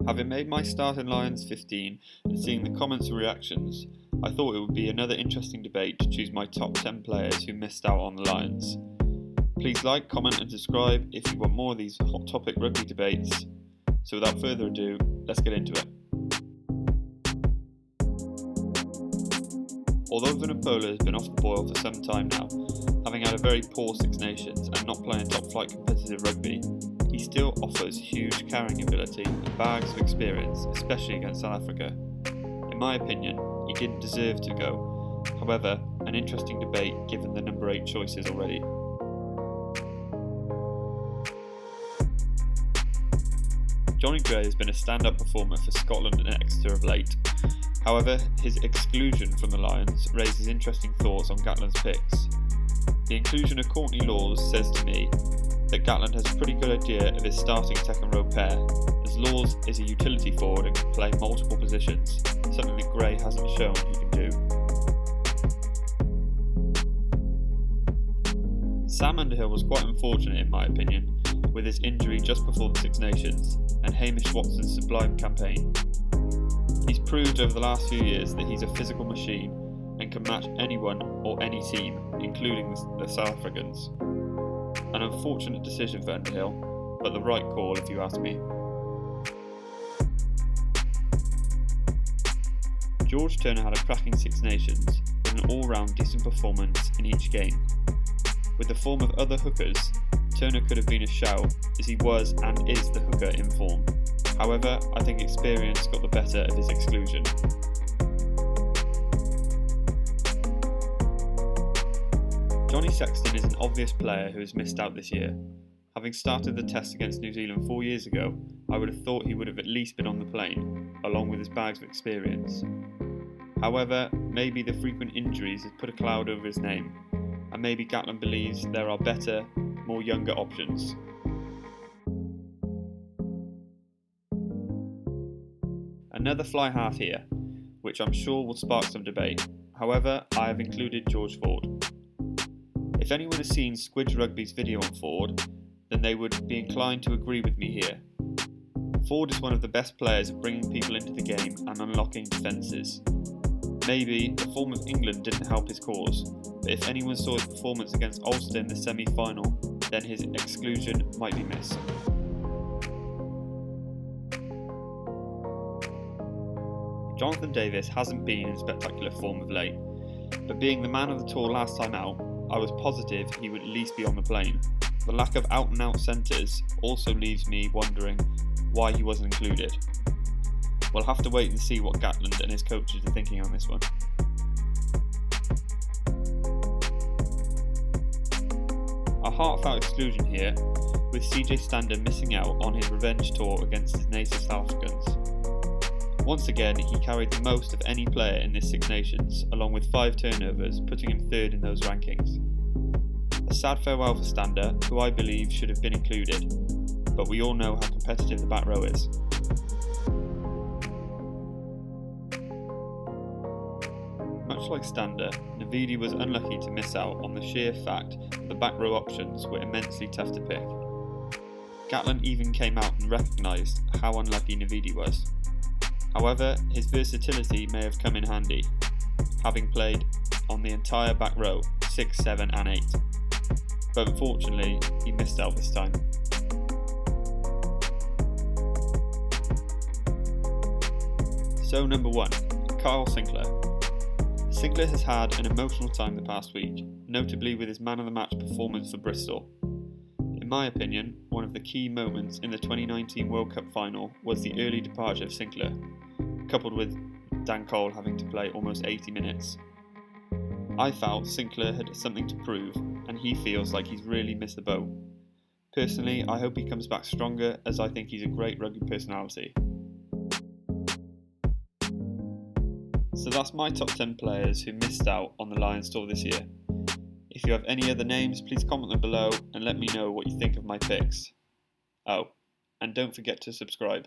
Having made my start in Lions 15 and seeing the comments and reactions, I thought it would be another interesting debate to choose my top 10 players who missed out on the Lions. Please like, comment and subscribe if you want more of these hot topic rugby debates. So without further ado, let's get into it. Although Vunipola has been off the boil for some time now, having had a very poor Six Nations and not playing top flight competitive rugby, he still offers huge carrying ability and bags of experience, especially against South Africa. In my opinion, he didn't deserve to go. However, an interesting debate given the number 8 choices already. Jonny Gray has been a stand-up performer for Scotland and Exeter of late. However, his exclusion from the Lions raises interesting thoughts on Gatland's picks. The inclusion of Courtney Laws says to me that Gatland has a pretty good idea of his starting second row pair, as Laws is a utility forward and can play multiple positions, something that Gray hasn't shown he can do. Sam Underhill was quite unfortunate in my opinion, with his injury just before the Six Nations and Hamish Watson's sublime campaign. He's proved over the last few years that he's a physical machine and can match anyone or any team, including the South Africans. An unfortunate decision for Underhill, but the right call if you ask me. George Turner had a cracking Six Nations with an all-round decent performance in each game. With the form of other hookers, Turner could have been a shout as he was and is the hooker in form. However, I think experience got the better of his exclusion. Johnny Sexton is an obvious player who has missed out this year. Having started the test against New Zealand 4 years ago, I would have thought he would have at least been on the plane, along with his bags of experience. However, maybe the frequent injuries has put a cloud over his name, and maybe Gatland believes there are better, more younger options. Another fly half here, which I'm sure will spark some debate. However, I have included George Ford. If anyone has seen Squidge Rugby's video on Ford, then they would be inclined to agree with me here. Ford is one of the best players at bringing people into the game and unlocking defences. Maybe the form of England didn't help his cause, but if anyone saw his performance against Ulster in the semi-final, then his exclusion might be missed. Jonathan Davies hasn't been in spectacular form of late, but being the man of the tour last time out, I was positive he would at least be on the plane. The lack of out-and-out centres also leaves me wondering why he wasn't included. We'll have to wait and see what Gatland and his coaches are thinking on this one. A heartfelt exclusion here, with CJ Stander missing out on his revenge tour against his native South Africans. Once again, he carried the most of any player in this Six Nations, along with 5 turnovers, putting him 3rd in those rankings. A sad farewell for Stander, who I believe should have been included, but we all know how competitive the back row is. Much like Stander, Navid was unlucky to miss out on the sheer fact that the back row options were immensely tough to pick. Gatland even came out and recognised how unlucky Navid was. However, his versatility may have come in handy, having played on the entire back row, 6, 7 and 8. But unfortunately, he missed out this time. So number 1, Kyle Sinclair. Sinclair has had an emotional time the past week, notably with his man of the match performance for Bristol. In my opinion, one of the key moments in the 2019 World Cup final was the early departure of Sinclair, coupled with Dan Cole having to play almost 80 minutes. I felt Sinclair had something to prove, and he feels like he's really missed the boat. Personally, I hope he comes back stronger, as I think he's a great rugby personality. So that's my top 10 players who missed out on the Lions tour this year. If you have any other names, please comment them below and let me know what you think of my picks. Oh, and don't forget to subscribe.